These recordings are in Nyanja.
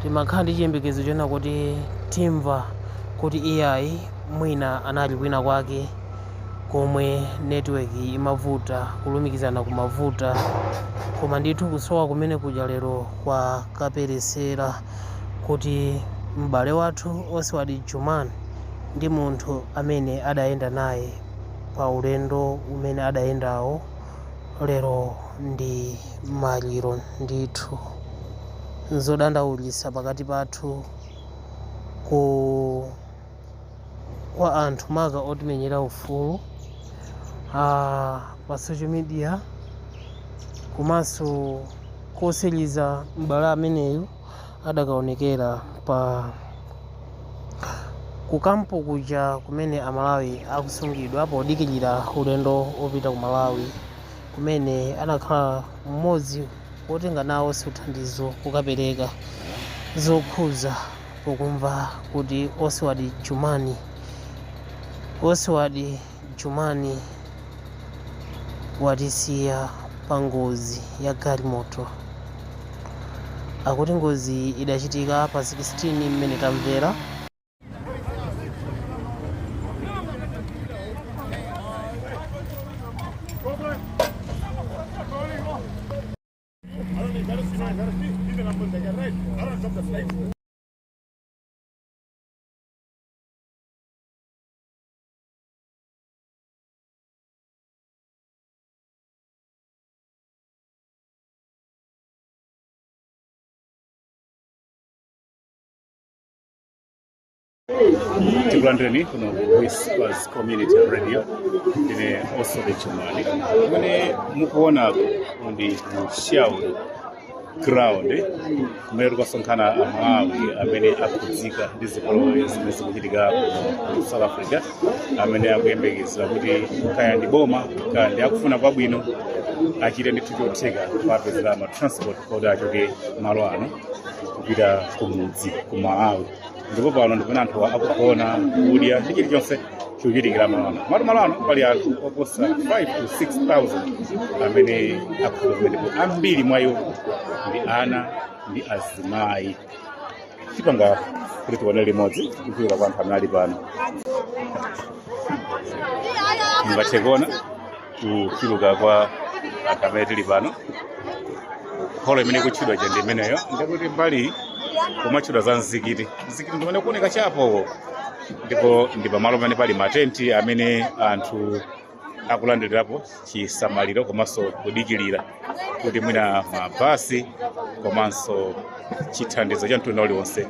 timakhala ndi chiyembekezo chona kuti timva kuti AI mwina anali kwina kwake komwe network imavuta kulumikizana kumavuta, koma ndithu kusowa kumene kuja lero kwa kaperesera kuti m'bale wathu Oswald Chumani ndi munthu amene adayenda naye pa ulendo umene adayendawo lero ndi maliro ndithu. Nzodandaulitsa pakati pathu kwa anthu maka otimenyera ufulu pa social media, komanso koseliza m'bale ameneyu adakaonekera ku kampo kuja kumene Amalawi akusungidwa podikilira ulendo opita ku Malawi, kumene anakhala mmodzi wotenga nawo uthandizo kukapereka zokhuza pokumva kuti Oswald Chumani watisiya pa ngozi ya galimoto. Akuti ngozi idachitika pa 16 mmene tamvera. Tikulandireni kuno Whispers Community Radio ndine Oswald Chumani. Kumene mukuona ndi Shauri ground kumene kwasonkhana Amalawi amene akhudzika ndi zipolowe zimene zikuchitika ku South Africa, amene akuyembekezera kuti kaya ndi boma kaya ndi akufuna kwabwino achite ndithu chotheka kupezera ma transport kuti achoke malo ano kupita kumudzi ku Malawi. Ndipo pano ndipena anthu akugona kudya ndi chilichonse chochitikira malo ano pali anthu oposa 5 to 6,000 amene akugona, ambiri mwa iwo ndi ana ndi azimayi. Tipanga kuti tione limodzi kuchuluka kwa anthu amene ali pano. Mungathe kuona kuchuluka kwa anthu amene tili pano. Holo imene ikutchedwa ndi imeneyo, ndikuti mbali kumatchedwa za mzikiti ndimene kuoneka chapo, ndipo ndi pamalo pamene pali matenti amene anthu akulandirirapo chisamaliro komanso kudikilira kuti mwina mabasi komanso chithandizo cha mtundu uliwonse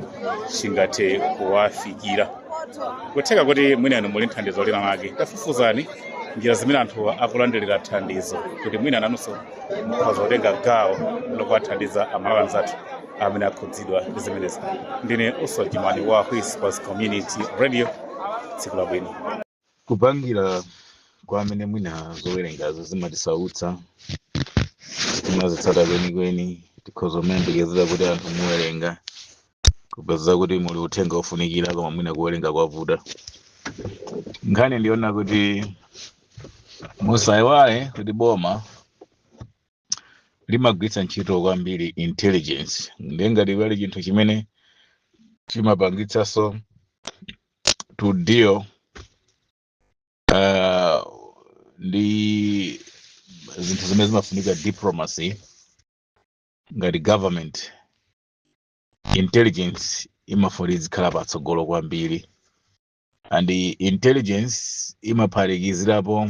chingathe kuwafikira. Kutheka kuti mwina muli thandizo lina lake, tafufuzani njira zimene anthu akulandirira thandizo kuti mwina nanunso mukhoza kutenga gawo lokuwathandiza Amalawi anzathu amene akhudzidwa ndi zimenezi. Ndine Oswald Chumani wa Whispers Community Radio. Tsiku labwino. Kupangira kwa amene mwina zowerengazo zimatisautsa timazitsata kwenikweni, tikhoza kuyembekezera kuti anthu muwerenga kupeza kuti muli uthenga ofunikira koma mwina kuwerenga kwavuta. Nkhani ndiona kuti musayiwale kuti boma limagwiritsa ntchito kwambiri intelligence, ngati pali chinthu chimene chimapangitsanso to deal ndi zinthu zimene zimafunika diplomacy ngati government. Intelligence imafuna izikhala patsogolo kwambiri, and intelligence imaphatikizirapo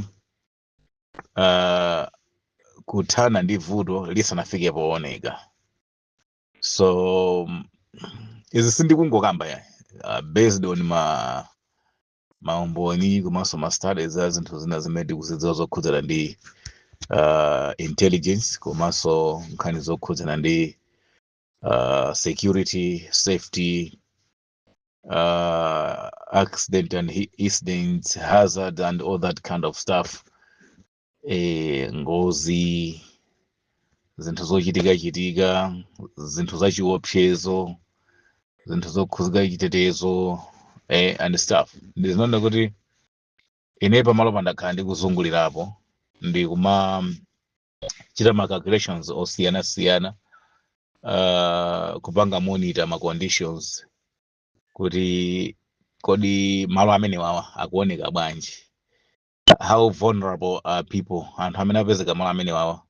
kuthana ndi vuto lisanafike pooneka. So izi sindikungokamba ya based on maumboni komanso ma studies a zinthu zina zimene tikuzidziwa zokhudzana ndi intelligence komanso nkhani zokhudzana ndi security, safety, accident and incidents, hazard and all that kind of stuff. Ngozi, zinthu zochitika, zinthu zachiopsezo, zinthu zokhuzika chitetezo and stuff. Ndizinoona kuti ine pamalo pandakhala ndikuzungulirapo ndi kuma chita ma calculations osiyana kupanga monitor ma conditions kuti kodi malo amene wawa akuoneka bwanji, how vulnerable are people, anthu amene apezeka malo amene wawa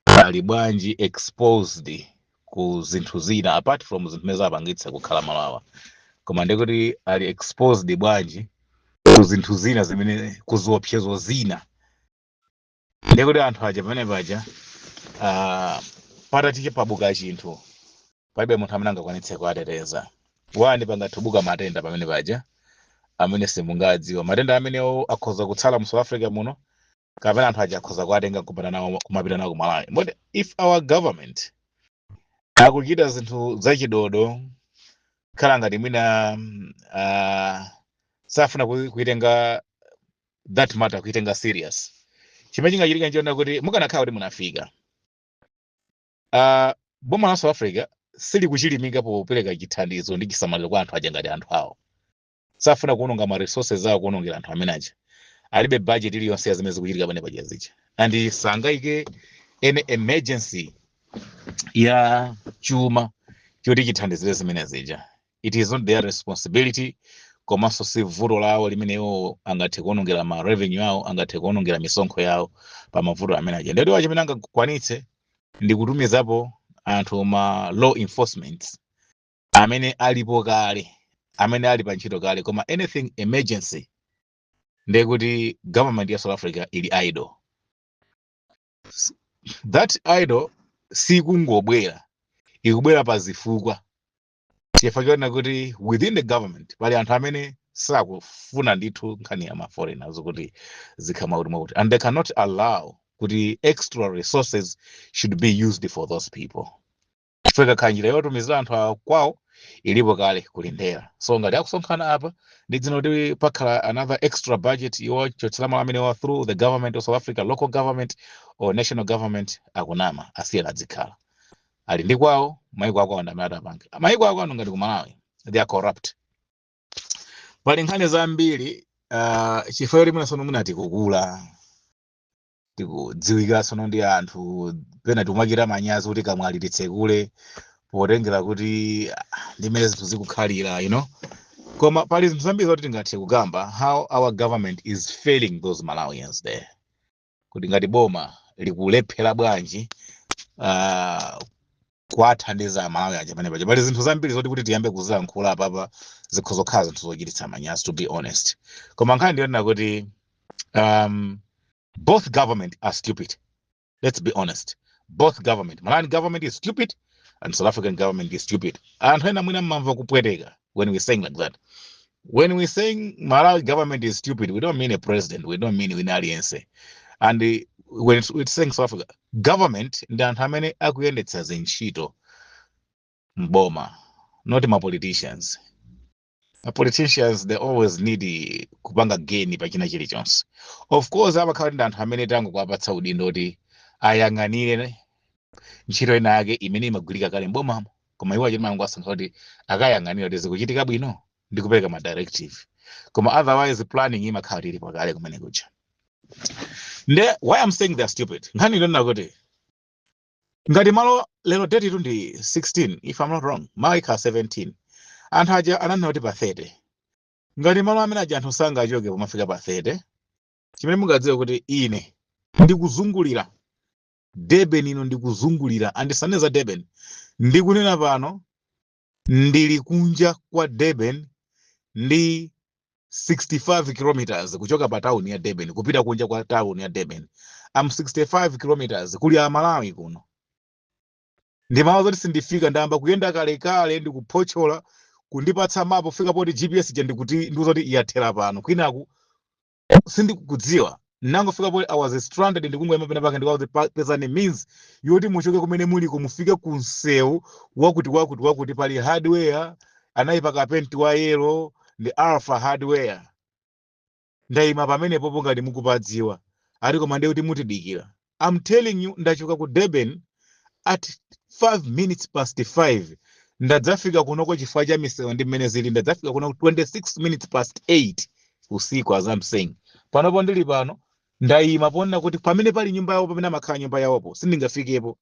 ali bwanji exposed ku zinthu zina apart from zinthu zimene zapangitsa kukhala malo awa, koma ndikuti ali exposed bwanji ku zinthu zina zimene ku ziopsezo zina. Ndikuti anthu aja pamene paja patatiche pabuka chinthu palibe munthu amene angakwanitse kuateteza. Wani pangathubuka matenda pamene paja amene simungadziwa, matenda amenewo akhoza kutsala mu South Africa muno kapena anthu aja akhoza kuatenga kumapita nawo ku Malawi. But if our government akuchita zinthu zachidodo khala ngati mwina safuna kuitenga that matter kuitenga serious, chimene chingachitika nchiona kuti mukanakhala kuti munafika boma la South Africa sili kuchilimika popereka chithandizo ndi chisamaliro kwa anthu aja ngati anthu awo. Safuna kuononga ma resources awo kuonongera anthu amene aja alibe budget iliyonse ya zimene zikuchitika pane paja zicha, and sangaike any emergency ya chuma choti chithandizire zimene zija. It is not their responsibility, komanso si vuto lawo limenewo angathe kuonongera ma revenue awo, angathe kuonongera misonkho yawo pa mavuto amene aja. Ndio chimene angakwanitse ndi kutumizapo anthu ma law enforcement amene alipo kale, amene ali pa ntchito kale, koma anything emergency ndekuti government ya South Africa ili idle. That idle sikungobwera, ikubwera pa zifukwa. Chifukwa kuti within the government pali anthu amene sakufuna ndithu nkhani ya ma foreigners kuti zikhama kuti, and they cannot allow kuti extra resources should be used for those people. Chifukwa khanjira yotumizira anthu kwawo ilipo kale kulindera. So ngati akusonkhana apa ndidzino kuti pakhala another extra budget yochotsera malo amene wa through the government of South Africa, local government or national government, akunama asiyena dzikhala ali ndi kwawo. Maiko ako andamata bank, maiko ako anu ngati ku Malawi they are corrupt. Pali nkhani zambiri chifukwa limene sono munati kukula tikudziwika sono ndi anthu pena tikumachita manyazi kuti kamwaliditse kule potengera kuti ndimene zinthu zikukhalira, you know. Koma pali zinthu zambiri zoti tingathe kukamba how our government is failing those Malawians there, kuti ngati boma likulephera bwanji kuathandiza Malawi aja pamene paja. Pali zinthu zambiri zoti kuti tiyambe kuzilankhula apapa zikhozokhala zinthu zochititsa manyazi, to be honest. Koma nkhani ndiyonena kuti both government are stupid. Let's be honest. Both government, Malawian government is stupid and South African government is stupid. Anthu ena mwina mmamva kupweteka when we saying like that. When we saying Malawi government is stupid, we don't mean a president, we don't mean an alliance. And when we're saying South Africa government, ndi anthu amene akuyendetsa zintchito mboma, not my politicians. Politicians, they always need kupanga gain pa china chilichonse. Of course amakhala ndi anthu amene tangu kuwapatsa udindo kuti ayang'anire ntchito ina yake imene imagwirika kale mbomamo, koma iwo achimanga kwasankha kuti akayang'anira kuti zikuchitika bwino ndi kupereka ma directive, koma otherwise planning imakhala ilipo kale kumene kucha. Why I'm saying they're stupid, nkhani ndiyonena kuti ngati malo lero date itu ndi 16 if I'm not wrong, maika 17 anthu aja ananena kuti pa 30. Ngati malo amene aja anthu sangachoke pomafika pa 30, chimene mungadziwe kuti ine ndikuzungulira Durban ino, ndikuzungulira andisaneza Durban, ndikunena pano ndili kunja kwa Durban ndi 65 kilometers kuchoka pa town ya Durban kupita kunja kwa town ya Durban. I'm 65 kilometers kuli a Malawi kuno. Ndi malo zoti sindifika, ndamba kuyenda kale kale ndikupochola kundipatsa mapo fika poti GPS je ndikuti ndikuti iyathera pano kwinaku sindikudziwa. Nangofika poti I was stranded ndikungoyima pena pake ndikazi pesa ni means yoti muchoke kumene muli kumufike ku msewu wakuti pali hardware anayipa kapenti wa yellow ndi Alpha hardware. Ndayima pamene popo ngati mukupadziwa ari koma ndi kuti mutidikira. I'm telling you ndachoka ku Durban at 5 minutes past 5. Ndadzafika kunoko chifukwa cha misewu ndi mmene zili, ndadzafika kunoko 26 minutes past 8 usiku, as I'm saying. Panopo ndili pano ndayima pona kuti pamene pali nyumba yawo, pamene amakhala nyumba yawopo sindingafikepo.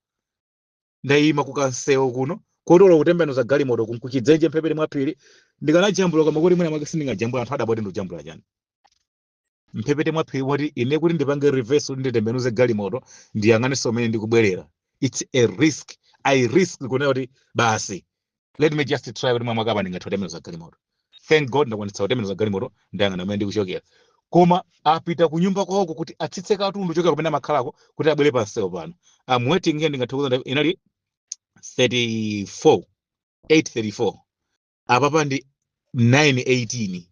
ndayima kukansewo kuno kotola kutembenuza galimoto kunkuchidzenje mphepete mwaphiri ndikanajambula kama kuti mwina mwake sindingajambula anthu adabwati ndikujambula chani mphepete mwaphiri moti ine kuti ndipange reverse kuti nditembenuze galimoto ndiyang'anenso umene ndikubwerera. It's a risk. I risk kunena kuti basi let me just try kuti mwamwake apa ndingathe kutembenuza galimoto. Thank God ndakwanitsa kutembenuza galimoto ndiyang'ana umene ndikuchokera. Koma apita kunyumba kwako kuti atsitse katundu chokera kumene amakhalako kuti abwere pansewo pano. I'm waiting here ndingathe inali 8:34 apapa ndi 9:18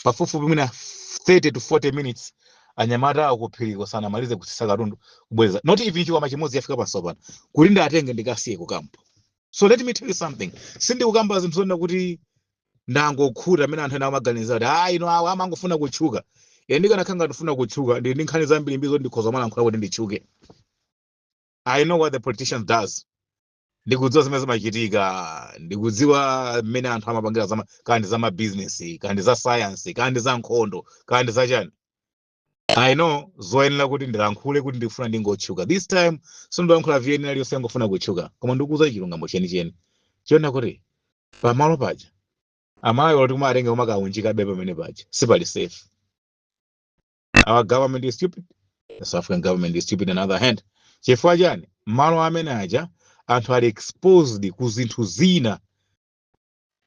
pafupifupi mwina 30 to 40 minutes anyamata akuphiriko sana malize kutsitsa katundu kubweza not even chikwama chimodzi yafika pansewo pano kuti ndatenge ndikasiye kukampo. So let me tell you something, sindikukamba zinthu zonena kuti ndangokhuta amene anthu ena amaganiza kuti ino awo amangofuna kutchuka. Ndikanakhala ndifuna kutchuka ndi nkhani zambiri mbizo ndikhoza malankhula kuti nditchuke. I know what the politicians does. Ndikudziwa zimene zimachitika, ndikudziwa mmene anthu amapangira kandi za mabizinesi, kandi za science, kandi za nkhondo, kandi za chani. I know zoyenera kuti ndilankhule kuti ndikufuna ndingotchuka. This time sindilankhula vienera liyonse yangofuna kutchuka, koma ndikuuza chilungamo chenicheni chiona kuti pamalo paja amayi oti kumatenga kumakaunjika bebe pamene paja sipali safe. Our government is stupid. The South African government is stupid. On the other hand, chifukwa chani malo amene aja anthu ali exposed ku zinthu zina,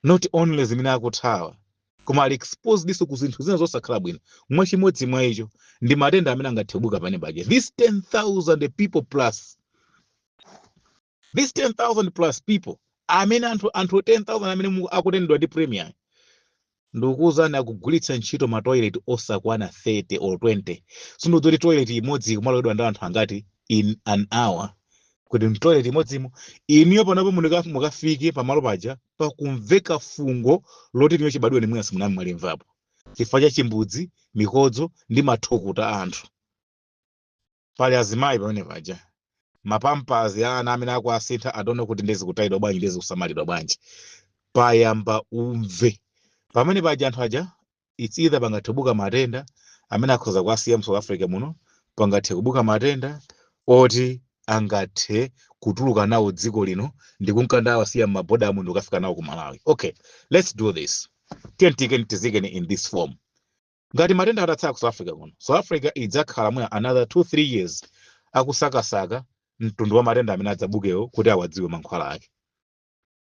not only zimene akuthawa koma ali exposed diso ku zinthu zina zosakhala bwino. Mwachimodzi mwa icho ndi matenda amene angathe kubuka pane paja. These 10,000 people plus, these 10,000 plus people amene anthu 10,000 amene akutendedwa ndi premier ndikuwuzani akugulitsa ntchito ma toilet osakwana 30 or 20. Sindidzoti toilet imodzi kumalowedwa ndi anthu angati in an hour. Kuti toilet imodzimo iniyo panopo mukafike pamalo paja pakumveka fungo loti niyo chibadwe ni mwina simunami mwalimvapo chifukwa cha chimbudzi, mikodzo ndi mathukuta a anthu. Pali azimayi pamene paja mapampazi a ana amene akuasintha adona kuti ndezi kutayidwa bwanji ndezi kusamalidwa bwanji. Payamba umve pamene paja anthu aja it's either pangathe kubuka matenda amene akhoza kuasiya mu South Africa muno, pangathe kubuka matenda oti angathe kutuluka nawo dziko lino ndi kunkanda awasiya maboda amu ndi kufika nawo ku Malawi. Okay, let's do this. Tizikeni in this form. Ngati matenda atatsaka ku South Africa kuno, South Africa idzakhala mwa another 2-3 years akusakasaka mtundu wa matenda amene adzabukewo kuti awadziwe mankhwala ake.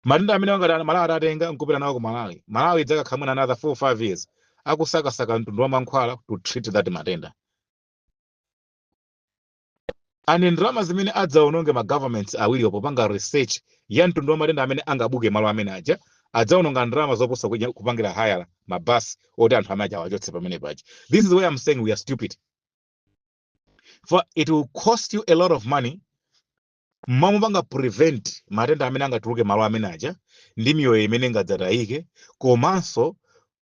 Matenda amene ngati Malawi atatenga nkupita nawo ku Malawi, Malawi idzakhala mwa another 4-5 years akusakasaka mtundu wa mankhwala to treat that matenda. Ani ndrama zimene adzaononge ma governments awiri popanga research ya mtundu wa matenda amene angabuke malo amene aja adzaononga ndrama zoposa kupangira hire mabasi oti anthu amene aja awachotse pamene paja. This is why I'm saying we are stupid. For it will cost you a lot of money mamupanga prevent matenda amene angatuluke malo amene aja ndi miyoyo imene ingadzatayike, komanso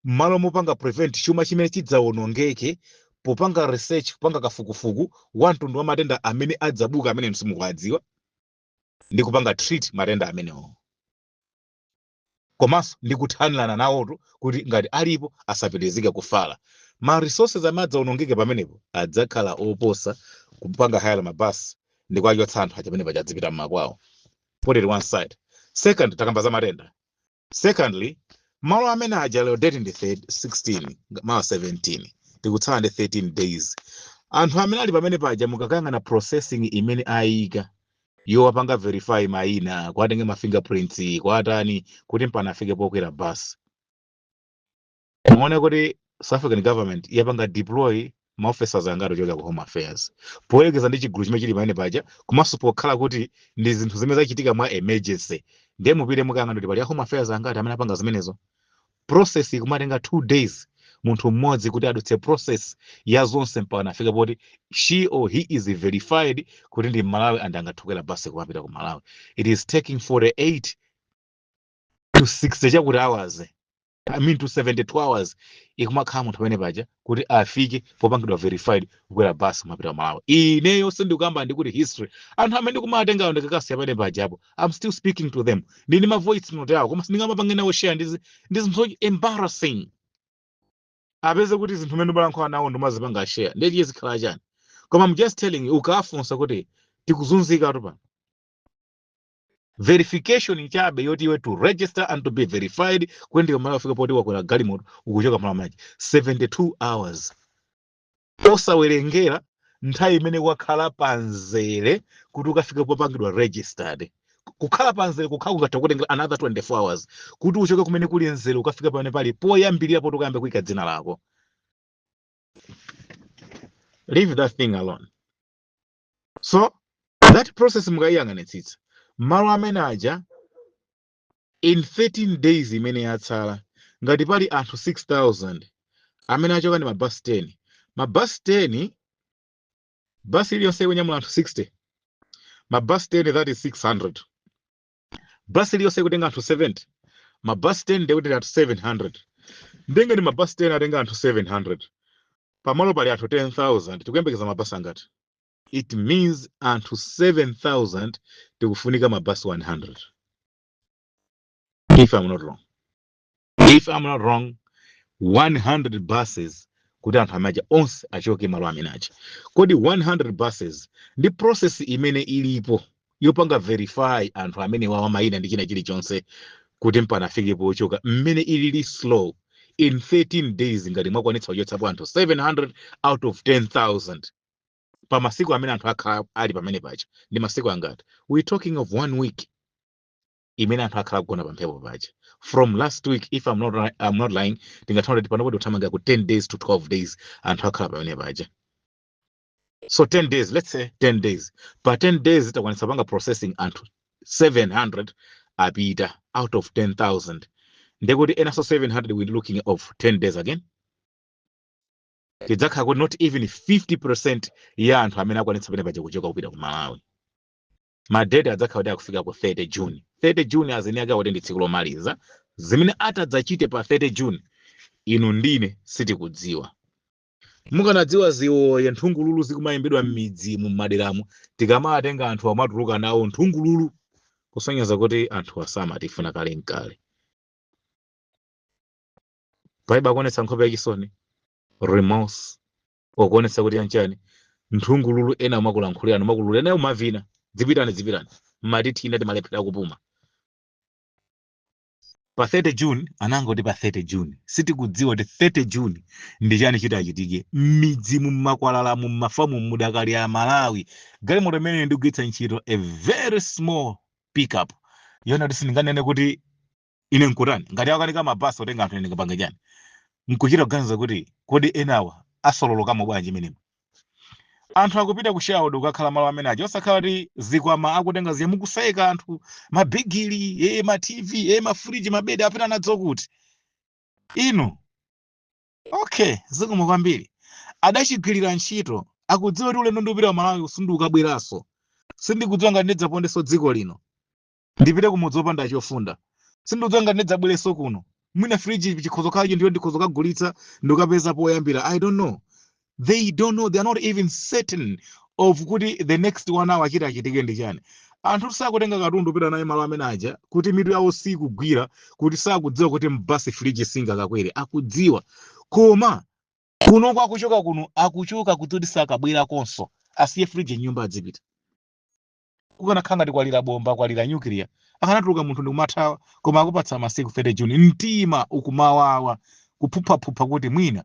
malo mupanga prevent chuma chimene chidzaonongeke popanga research, kupanga kafukufuku wa mtundu wa matenda amene adzabuka amene msimukuwadziwa ndi kupanga treat matenda amenewo. Komanso ndi kuthanirana nawoto kuti ngati alipo asapitizike kufala. Ma resources amene adzaonongeke pamenepo adzakhala oposa kupanga hire mabasi ndi kwachotsa anthu aja pamene pachadzipita mmakwawo. Put it one side. Second, takamba za matenda. Secondly, malo amene aja lero date ndi 16 malo 17 tikutsala ndi 13 days. Anthu amene ali pamene paja mukakangana processing imene ayika yo apanga verify maina kwatenge ma fingerprints kwatani kuti mpana afike pokwera bus. Muone kuti South African government yapanga deploy ma officers angati choka ku Home Affairs poyelekeza ndi chigulu chimene chili pamene paja komanso pokhala kuti ndi zinthu zimene zachitika mwa emergency ndiye mupite mukangana kuti pali ya Home Affairs angati amene apanga zimenezo. Process ikumatenga 2 days munthu mmodzi kuti adutse process ya zonse mpaka afika poti she or he is verified kuti ndi Malawi and angathokera basi kumapita ku Malawi. It is taking 48 to 60 chakuti hours, I mean to 72 hours ikumakhala munthu pamene paja kuti afike popangidwa verified kukwera basi kumapita ku Malawi. Ineyo sindikukamba ndi kuti history anthu amene kumatenga ndikakasiya pamene pajapo I'm still speaking to them ndini ma voice note yawo koma sindingamapangena nawo share ndi zinthu embarrassing. Apeze kuti zinthu mene balankhwa nawo ndimazipanga share ndiye zikhala chani. Koma I'm just telling you ukafunsa kuti tikuzunzika tu pano. verification ichabe yoti iwe to register and to be verified kwendika mala afika poti wakwera galimoto ukuchoka mala maji 72 hours osawerengera nthawi imene wakhala panzere kuti ukafika popangidwa registered. Kukhala panzere kukhala kungatha another 24 hours kuti uchoke kumene kuli nzere ukafika pamene pali poyambirira poti ukayambe kuyika dzina lako. Leave that thing alone. So that process mukayiyang'anitsitsa malo amene aja in 13 days imene yatsala ngati pali anthu 6000 amene achoka ndi mabasi 10, mabasi 10 basi iliyonse ikunyamula anthu 60, mabasi 10 that is 600, basi iliyonse ikutenga anthu 70, mabasi 10 ndikutenga anthu 700, ndenge ndi mabasi 10 atenga anthu 700 pamalo pali anthu 10,000 tikuyembekeza mabasi angati? It means anthu 7,000 tikufunika mabasi 100. If I'm not wrong. If I'm not wrong, 100 buses kuti anthu amaja onse achoke malo amene aja. Kodi 100 buses ndi process imene ilipo yopanga verify anthu amene wawa mayina ndi china chilichonse kuti mpana afikepo ochoka mmene ilili slow in 13 days ngati mwakwanitsa kuchotsapo anthu 700 out of 10,000 pa masiku amene anthu akhala ali pamene paja ndi masiku angati? We talking of 1 week imene anthu akhala kugona pamphepo paja. From last week, if I'm not lying, tingathaona kuti panopo tikuthamanga ku 10 days to 12 days anthu akhala pamene paja. So 10 days, let's say 10 days. Pa 10 days itakwanitsa panga processing anthu 700 apita out of 10,000. Ndekuti enaso 700 we're looking of 10 days again. Tidzakhala kuti not even 50% ya anthu amene akwanitsa pamene paja kuchoka kupita ku Malawi. Madede adzakhala kuti akufika ku 30 June. 30 June azini aka kuti ndi tsiku lomaliza. Zimene atadzachite pa 30 June inu ndine sitikudziwa. Mukanadziwa ziwoya nthungululu zikumayembedwa m'midzi mu maderamu tikamatenga anthu amatuluka nawo nthungululu kusonyeza kuti anthu asama tifuna kale nkale. Paiba kuonetsa nkhope yachisoni, remorse, okuonetsa kuti yanchani nthungululu ena umakulankhulira umakululu ena umavina dzipitani mmatiti ina timalephera kupuma. Pa 30 June anangoti pa 30 June sitikudziwa kuti 30 June ndi chani chitachitike m'midzi mu makwalala mu mafamu mudakali a Malawi. Galimoto imene ndikugwiritsa ntchito a very small pickup yona tisindinganene kuti ine nkutani ngati akanika mabasi otenga anthu ene kapanga chani nkuchita kuganiza kuti kodi enawa asololokamo bwanji menemo. Anthu akupita kushawodo kukakhala malo amene aja osakhala kuti zikwama akutenga ziya mukusayika anthu mabigili ma TV mafriji mabedi apita nadzo kuti ino okay zikomo kwambiri adachigwirira ntchito akudziwa kuti ulendo ndipita ku Malawi usunduka bweraso sindikudziwa ngati ndidzapondeso dziko lino ndipite kumudzi opanda chofunda sindikudziwa ngati ndidzabwereso kuno mwina friji chikhozo kacho ndiyo ndikhozo kagulitsa ndikapeza poyambira. I don't know. They don't know. They are not even certain of kuti the next 1 hour chitachitike ndi chani. Anthu sakutenga katundu pita naye malo amene aja kuti mitu yawo sikugwira kuti sakudziwa kuti mbasi friji singakakwere akudziwa koma kuno kwakuchoka kuno akuchoka kuti sakabwera konso asiye friji nyumba adzipita. Kukanakhala ngati kwalira bomba kwalira nuclear akanatuluka munthu ndikumathawa koma akupatsa masiku 30 June mtima ukumawawa kuphuphaphupha kuti mwina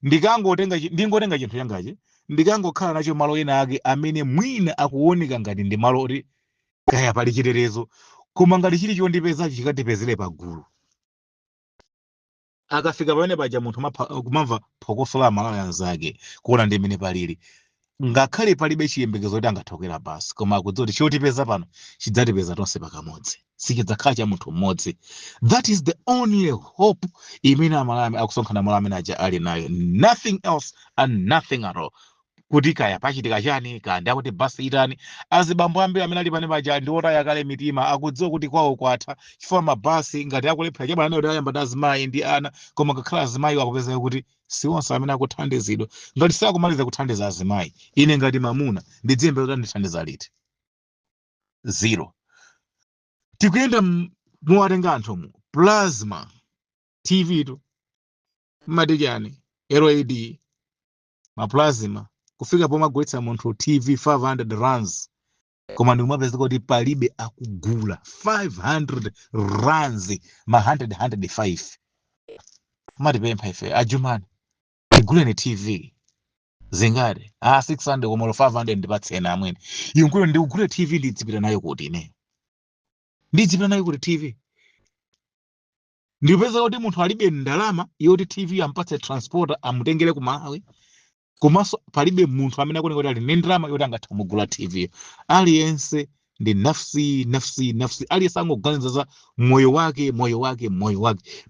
ndingotenga chinthu changachi ndikangokhala nacho malo ena ake amene mwina akuoneka ngati ndi malo oti kaya pali chitetezo koma ngati chili chondipeza chikatipezere pagulu. Akafika pamene paja munthu kumamva phokoso la Malawi anzake kuona ndi imene palili ngakhale palibe chiyembekezo kuti angathokera basi koma akudziwa kuti chotipeza pano chidzatipeza tonse pakamodzi sichidzakhala cha munthu mmodzi. That is the only hope imene Amalawi akusonkhana malo amene aja ali nayo, nothing else and nothing at all. Kuti kaya pachitika chani kaya ndakuti basi itani azibambo ambiri amene ali pane paja ndi otaya kale mitima akudziwa kuti kwawo kwatha chifukwa mabasi ngati akulephera chebwana nayo ayamba ndi azimayi ndi ana koma ngakhala azimayi akupezeka kuti siwonse amene akuthandizidwa. Ngati sakumaliza kuthandiza azimayi ine ngati mamuna ndidziyembe kuti ndithandiza liti? Zero. Tikuyenda muwatenga anthu mu plasma TV tu madijani LED maplasma kufika pomwe agulitsa munthu TV 500 rands koma ndikumapeza kuti palibe akugula 500 rands ma 105 matipempha ife ajumani tiguleni TV zingati 600 komolo 500 ndipatseni amwene inkulu ndikugule TV ndidzipita nayo kuti ine ndidzipita nayo kuti TV ndipeza kuti munthu alibe ndalama yoti TV ampatse transporter amutengere ku Malawi komanso palibe munthu amene akuoneka kuti ali ndi ndalama yoti angathe kumugula TV aliyense ndi nafsi aliyense angoganiza za moyo wake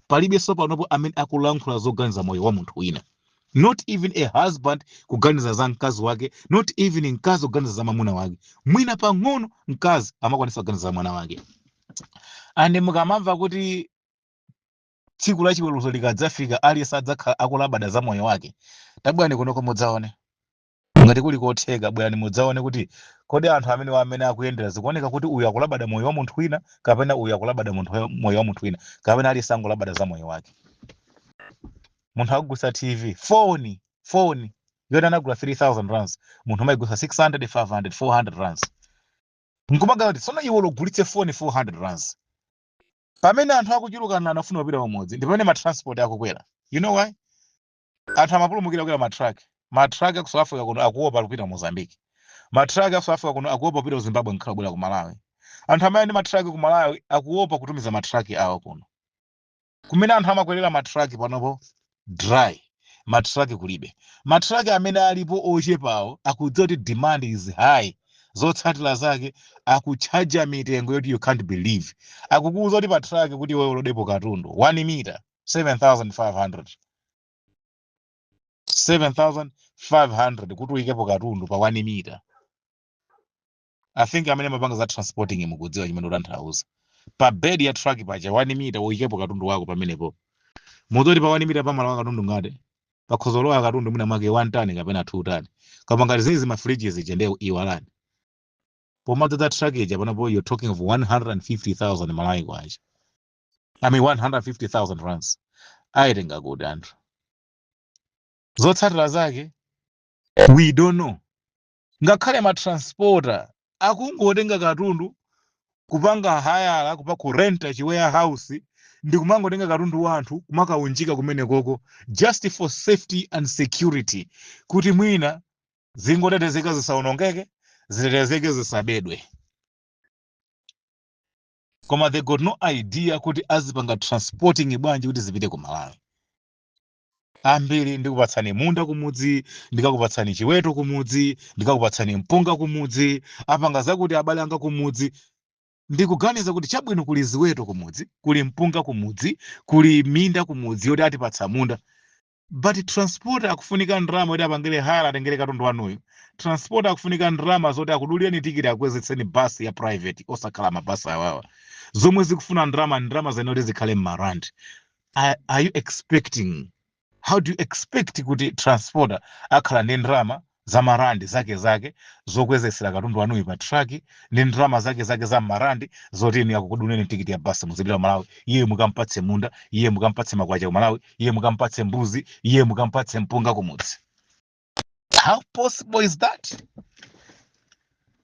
palibe sopanopo amene akulankhula zoganiza moyo wa munthu wina, not even a husband kuganiza za mkazi wake, not even mkazi kuganiza za mamuna wake, mwina pang'ono mkazi amakwanisa kuganiza za mwana wake. Ande mukamamva kuti tsiku la chiweruzo likadzafika aliyense adzakhala akulabada za moyo wake, tabwani kunoko mudzaone ngati kuli kotheka, bwerani mudzaone kuti kodi anthu amene akuyendera zikuoneka kuti uyu akulabada moyo wa munthu wina kapena uyu akulabada moyo wa munthu wina kapena aliyense angolabada za moyo wake. Munthu akugusa TV phone yoti anagula 3000 rands, munthu amaigusa 600 500 400 rands. Nkumaga kuti sono iwo logulitse phone 400 rands pamene anthu akuchulukana anafuna kupita pamodzi ndi pamene matransport akukwera. You know why? Anthu amapulumukira kwera matruck aku South Africa kuno akuopa kupita Mozambique, matruck aku South Africa kuno akuopa kupita Zimbabwe nkhala bwera ku Malawi. Anthu amene ndi matruck ku Malawi akuopa kutumiza matruck awo kuno. Kumene anthu amakwerera matruck panopo dry, matruck kulibe. Matruck amene alipo ochepawo akudziwa kuti demand is high, zotsatira zake akuchaja mitengo yoti you can't believe. Akukuuza kuti patruck kuti iwe ulodepo katundu 1 meter 7,500 kuti uikepo katundu pa 1 meter. I think amene mapanga za transporting mukudziwa chimene utanthauza. Pa bed ya truck paja 1 meter uikepo katundu wako pamenepo. Muzoti pa 1 meter pamala katundu ngati pakhozolowa katundu mwina mwake 1 ton kapena 2 ton. Kama ngati zizi ma fridges ijende iwalani. Pomada that truck ija panapo you're talking of 150,000 Malawi kwacha. I mean 150,000 rands. Aitenga good anthu. Zotsatira zake we don't know. Ngakhale ma transporter akungotenga katundu kupanga hayala kupa kurenta chi warehouse ndi kumangotenga katundu wanthu kumakaunjika kumene koko just for safety and security, kuti mwina zingotetezeka zisaonongeke, zitetezeke zisabedwe. Koma they got no idea kuti azipanga transporting bwanji kuti zipite ku Malawi. Ambiri ndikupatsani munda kumudzi, ndikakupatsani chiweto kumudzi, ndikakupatsani mpunga kumudzi, apanga zakuti abale anga kumudzi. Ndikuganiza kuti chabwino kuli ziweto kumudzi, kuli mpunga kumudzi, kuli minda kumudzi yoti atipatsa munda. But transport akufunika ndalama yoti apangire haya atengere katundu wanuyo. Transport akufunika ndalama zoti akudulireni tikiti akwezetseni basi ya private osakhala mabasi awawa. Zomwe zikufuna ndalama zenoti zikhale m'marandi. Are you expecting? How do you expect kuti transporter akhala ndi ndalama za marandi zake zokwezesera katundu wanuyo pa truck, ndi ndalama zake za marandi zoti inu yakukudulireni tikiti ya basi muzipita Malawi, iye mukampatse munda, iye mukampatse makwacha ku Malawi, iye mukampatse mbuzi, iye mukampatse mpunga kumudzi. How possible is that?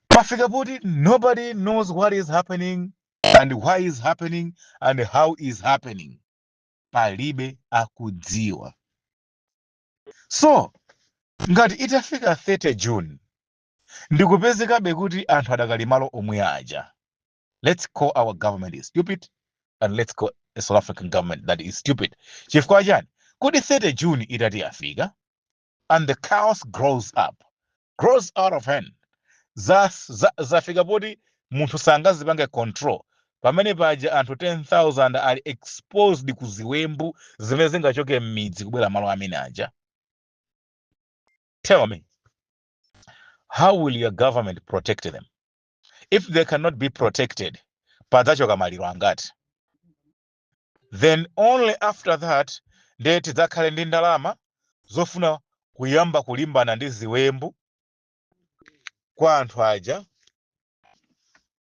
Pafika kuti nobody knows what is happening and why is happening and how is happening. Palibe akudziwa. So ngati itafika 30 June ndikupezekabe kuti anthu adakali malo omwe aja, let's call our government stupid and let's call a South African government that is stupid. Chifukwa chani kuti 30 June itati afika and the chaos grows out of hand. Zafika poti munthu sangazipange control. Pamene paja anthu 10,000 ali exposed kuziwembu zimene zingachoke m'midzi kubwera malo amene aja. Tell me, how will your government protect them? If they cannot be protected, padzachoka maliro angati? Then only after that, ndeti zakhale ndi ndalama zofuna kuyamba kulimbana ndi ziwembu kwa anthu aja.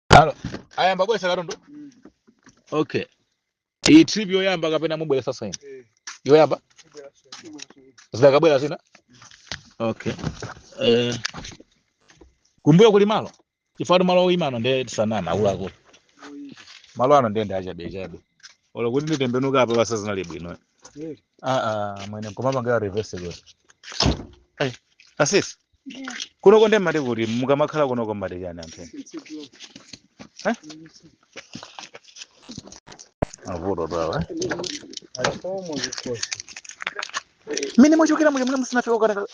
Alo, ayamba bwesa katundu? Okay. Iyi trip yoyamba kapena mubwelesa saini? Yoyamba? Zidakabwela zina? Okay. Kumbuyo kuli malo? chifukwa malo oyimano ndi tisanama akuluakulu malo ano ndi achabe olo kuti nditembenuka apa basa zinali bwino mwene nkomapanga reversible ai asisi kunoko ndi mati kuti mukamakhala kunoko mati chani ampheni avuto tawa mini mwachokera muli musinafika ukataka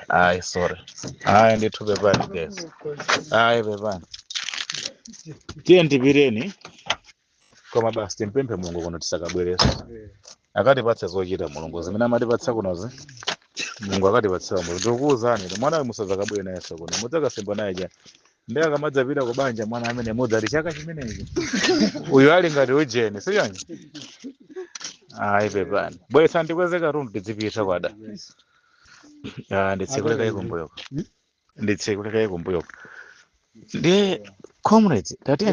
ai sorry ai ndithu pepani guys ai pepani tiye ndipireni koma basi timpemphe mulungu kuno tisakabweresa akatipatsa zochita mulungu zimene amatipatsa kunozi mulungu akatipatsira mulungu ndikuwuzani mwana we musadzakabwere nayenso kuno mudzakasemba naye ja ndi akamadzapita kubanja mwana amene mudzati chaka chimenechi uyu ali ngati ujeni siyonje ai pepani bwesa ndikwezeka tundu tidzipita kwada nditsekulekaye kumbuyoko nditsekulekaye kumbuyoko ndi comrades tati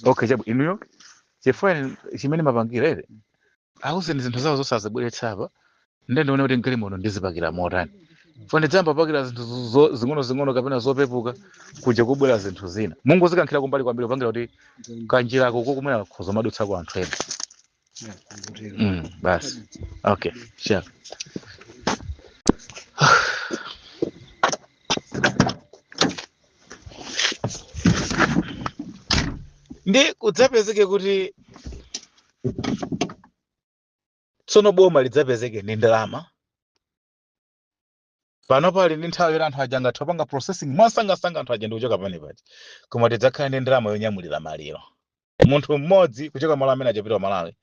okay chabu inuyo chifani chimene mapangira ere auze ndi zinthu zawo zosazibweretsa apa ndione kuti nkali muno ndizipakira motani fone dzamba pakira zinthu zing'ono kapena zopepuka kuja kubwera zinthu zina mungu zikankhira kumbali kwambiri upangira kuti kanjira kuko kumene khoza madutsa kwa anthu ena basi okay sure ndi kudzapezeke kuti tsono boma lidzapezeke ndi ndalama pano pali ndi nthawi yoti anthu aja angathe kupanga processing mwasangasanga anthu aja ndi kuchoka pane paja koma tidzakhala ndi ndalama yonyamulira maliro munthu mmodzi kuchoka malo amene achapita Malawi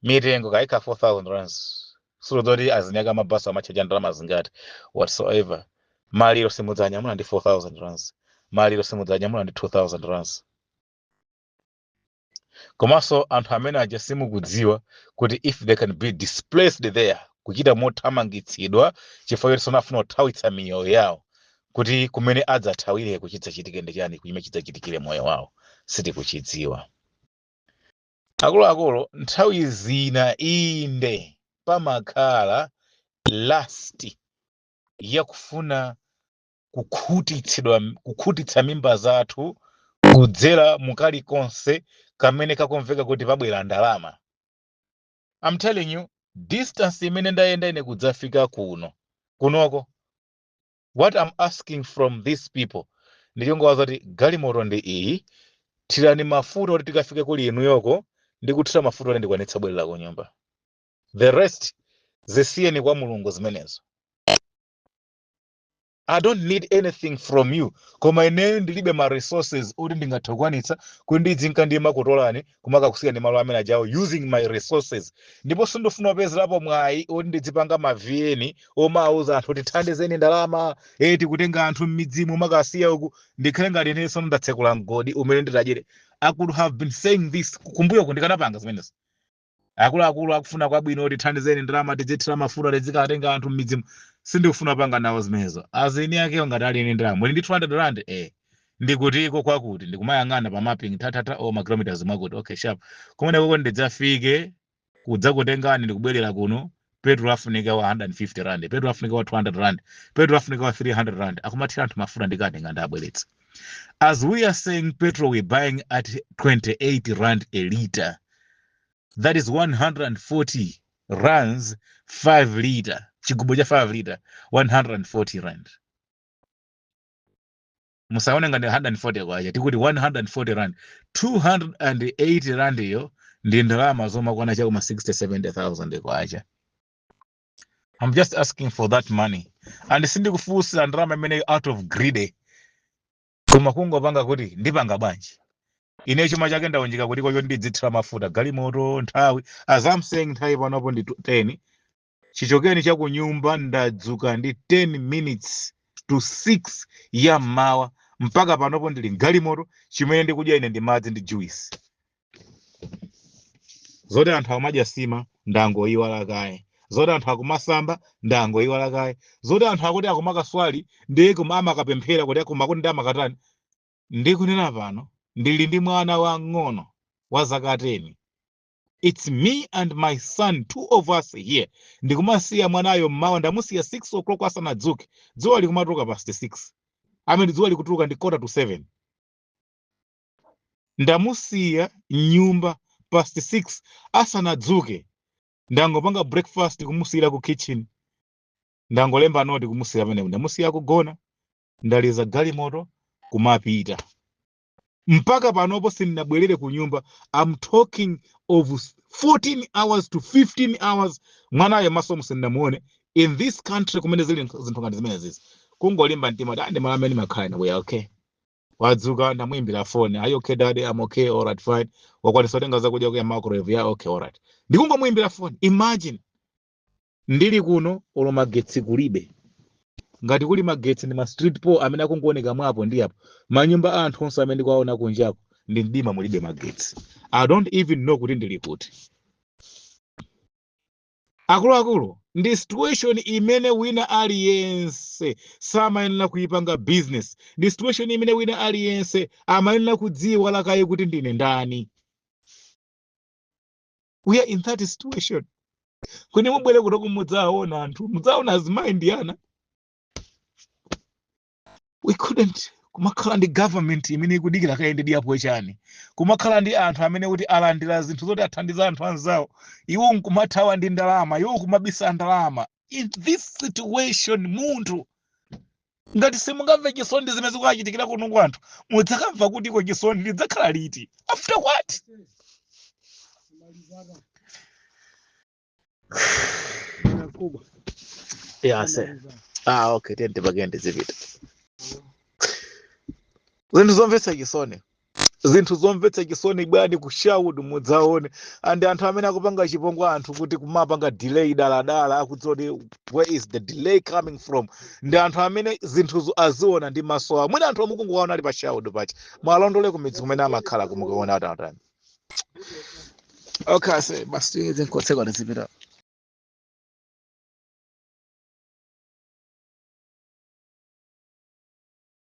mitengo kaikha 4,000 rands sulozoti azinyaka mabasa amachaja ndalama zingati whatsoever maliro simudzanyamula ndi 4,000 rands maliro simudzanyamula ndi 2,000 rands komanso anthu amene aja simukudziwa kuti if they can be displaced there kuchita mothamangitsidwa chifukwa choti sonafuna kuthawitsa miyoyo yawo kuti kumene adzathawire kuchidzachitike ndi chani kumene chidzachitikire moyo wawo sitikuchidziwa akuluakulu nthawi zina inde pamakhala last yakufuna kukhutitsa mimba zathu kudzera mukali konse kamene kakumveka kuti pabwera ndalama. I'm telling you, distance imene ndayenda ine kudzafika kunoko. What I'm asking from these people ndichongowaza kuti galimoto ndi iyi, tirani mafuta kuti tikafike kuli inuyoko ndi kuthira mafuta kuti ndikwanitsa bwerera ku nyumba. The rest zisiyeni kwa mulungu zimenezo. I don't need anything from you. Koma ineyo ndilibe ma resources uri ndingathokwanitsa kuti ndidzinka ndima kutolani kumaka kusiya ndi malo amene ajawo using my resources. Ndipo sindofuna pezerapo mwayi uri ndidzipanga ma VN omauza anthu kuti thandizeni ndalama tikutenga anthu m'midzimu makasiya uku ndikhale ngati ineso ndatsekula mgodi umene nditachire. I could have been saying this kumbuyo kundikanapanga zimenezo. Akuluakulu akufuna kwabwino kuti thandizeni ndalama tidzithira mafuta tidzikatenga anthu m'midzimu. Sindifuna panga nawo zimenezo. Azini yake ngati ali ine ndalama. Ndi 200 rand ndikuti iko kwakuti ndikumayang'ana pa mapping tatata o ma kilometers mwakuti okay sharp. Kumene koko ndidzafike kudza kutengani ndikubwerera kuno petrol afunika wa 150 rand, petrol afunika wa 200 rand, petrol afunika wa 300 rand. Akumathira anthu mafuta ndikatenga ndabweretsa. As we are saying petrol we're buying at 28 rand a liter. That is 140 rands 5 liter. Chigubo cha 5 liter 140 rand. Musaone ngati 140 kwacha tikuti 140 rand 280 rand yo ndi ndalama zoma kwana cha kuma 60-70,000 kwacha. I'm just asking for that money and sindikufusa ndalama imene out of greed koma kungopanga kuti ndipanga bwanji ine chuma chake ndaonjeka kuti kocho ndidzithira mafuta galimoto nthawi as I'm saying nthawi panopo ndi 10 chichokeni cha kunyumba ndadzuka ndi 10 minutes to 6 ya mawa mpaka panopo ndili galimoto chimene ndikudya ine ndi madzi ndi juice. Zoti anthu amadya sima ndangoyiwala kaye, zoti anthu akumasamba ndangoyiwala kaye, zoti anthu akuti akumakaswali ndi kumama akapemphera kuti akumakuti ndamakatani. Ndikunena pano ndili ndi mwana wang'ono wa zaka 10 It's me and my son, 2 of us here. Ndikumasiya mwanayo mmawa ndamusiya 6 o'clock asanadzuke. Dzuwa likumatuka past 6. I mean dzuwa likutuluka ndi 6:45. Ndamusiya nyumba past 6 asanadzuke. Ndangopanga breakfast kumusiyira ku kitchen. Ndangolemba noti kumusiyira pamene ndamusiya kugona. Ndaliza galimoto kumapita. Mpaka panopo sindinabwerere ku nyumba. I'm talking of 14 hours to 15 hours. Mwanayo masomo sindinamuone. In this country kumene zili zinthu ngati zimene zizi. Kungolimba mtima ndi malameni makhala we okay. Wadzuka ndamuimbira phone. Are you okay daddy? I'm okay. All right fine. Wakwanisa tenga za kudya kwa microwave ya okay all right. Ndikungomuimbira phone. Imagine ndili kuno olo magetsi kulibe. Ngati kuli magetsi ndi ma street pole amene akungooneka mwapo ndi apo. Manyumba anthu onse amene kwaona kunjako ndi mdima mulibe magetsi. I don't even know kuti ndili kuti. Akuluakulu ndi situation imene wina aliyense samayenera kuipanga business. Ndi situation imene wina aliyense amayenera kudziwa lakaye kuti ndine ndani. We are in that situation. Kuni mubwere kutoku mudzaona anthu, mudzaona azimayi ndi ana. We couldn't kumakhala ndi government imene ikudikira kayendedi yapo chani. Kumakhala ndi anthu amene kuti alandira zinthu zoti athandiza anthu anzawo. Iwo nkumathawa ndi ndalama, iwo kumabisa ndalama. In this situation munthu ngati simungamve chisondi zimene zikuchitikira kuno kwa anthu, mudzakamva kuti iko chisondi lidzakhala liti. After what? Yeah, sir. Okay, then bagende zivita. Zinthu zomvetsa chisoni. Zinthu zomvetsa chisoni bwani kushaudu mudzaone. And anthu amene akupanga chipongwe anthu kuti kumapanga delay daladala akudzoti where is the delay coming from? Ndi anthu amene zinthu aziona ndi maso awo. Mwina anthu amukungowaona ali pa shaudu pacha. Mwalondole kumidzi kumene amakhala kumukuona atantani. Okay, basi nkotseka ndizipita.